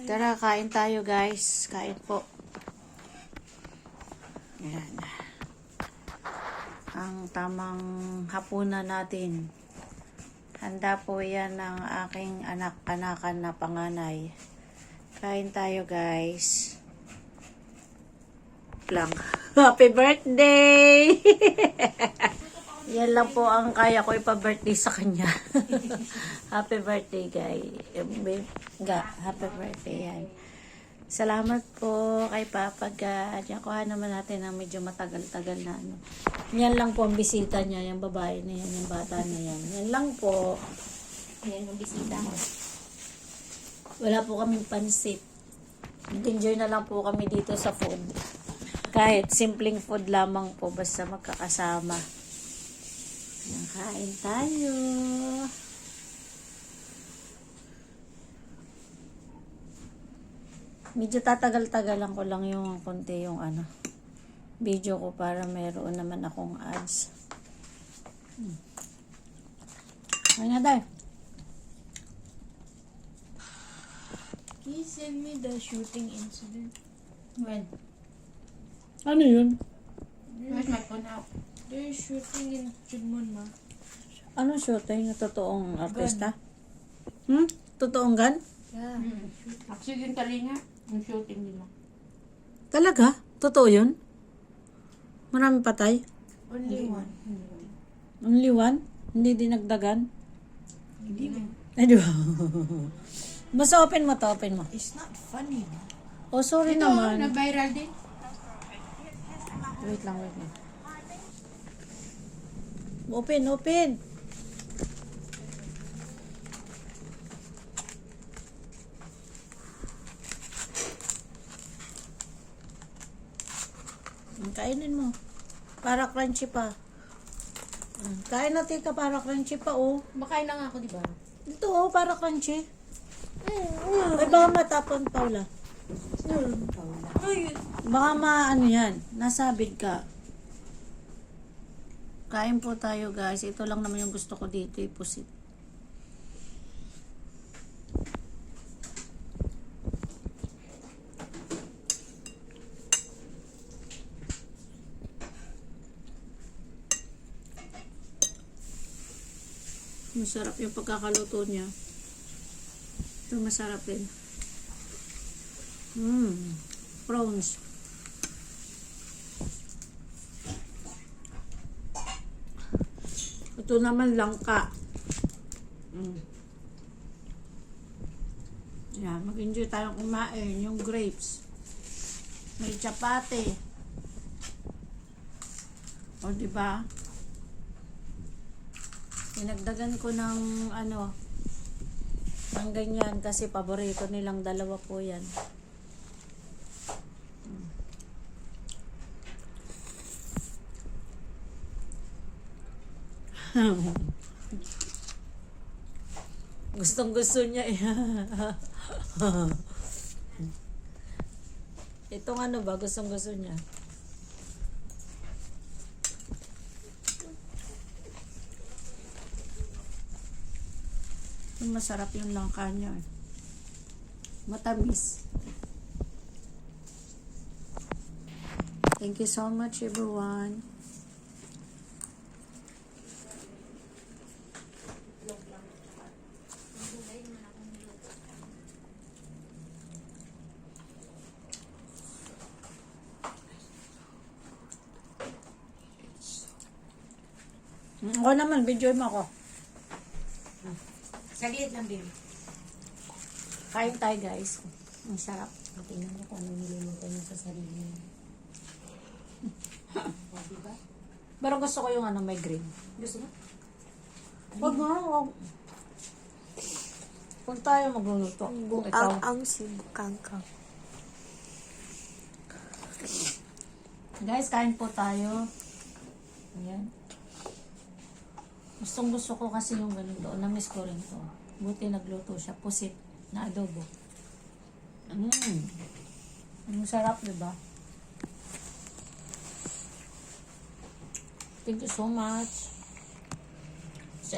Tara, kain tayo guys. Kain po. Ayan. Ang tamang hapunan natin. Handa po yan ng aking anak-anakan na panganay. Kain tayo guys. Lang. Happy birthday! Yan lang po ang kaya ko ipa-birthday sa kanya. Happy birthday, guys. Happy birthday, yan. Salamat po kay Papa God. Yan, kuha naman natin ang medyo matagal-tagal na ano. Yan lang po ang bisita niya, yung babae na yan, yung bata na yan. Yan lang po. Yan yung bisita mo. Wala po kaming pansit. Enjoy na lang po kami dito sa food. Kahit simpleng food lamang po, basta magkakasama. Ayan, kain tayo. Medyo tatagal-tagalan ko lang yung konti yung video ko para meron naman akong ads. Ay na tayo. Can you send me the shooting incident? When? Ano yun? Where's my phone out? They're shooting in Chudmon, ma. Ano shooting? Totoong artista? Totoong gun? Yeah. Accidentally nga, yung shooting nila. Talaga? Totoo yun? Marami patay? Only one. Only one? Hindi dinagdagan? Hindi na. Ay, di ba? Basta open mo to, open mo. It's not funny, ma. Oh, sorry Ito, naman. na-viral din. Wait lang. Open. Kainin mo. Para crunchy pa. Kain natin ka para crunchy pa, oh. Makain na nga ako, di ba? Ito, oh, para crunchy. Ay, baka matapon, Paula. Baka ano yan, nasabid ka. Kain po tayo guys. Ito lang naman yung gusto ko dito, ipusit. Masarap yung pagkakaluto niya. Ito masarap din. Prawns. Ito naman langka. Yan, mag-enjoy tayong kumain. Yung grapes. May chapati. O, diba? Dinagdagan ko ng ng ganyan kasi paborito nilang dalawa po yan. Gustong gusto niya eh. Itong ba gustong gusto niya. Masarap yung langka niya. Matamis. Thank you so much everyone. Ako naman, video mo ako. Saglit lang din. Kain tayo guys. Ang sarap. Tingnan mo kung ano niluluto niya sa sarili niya. Diba? Pero gusto ko yung may green. Gusto mo? Wag mo. Kung tayo magluluto. Ikaw. Ang sibukangkang. Guys, kain po tayo. Ayan. Gustong gusto ko kasi yung ganito. Na-miss ko rin to. Buti nagluto siya. Pusit na adobo. Ang sarap, diba? Thank you so much.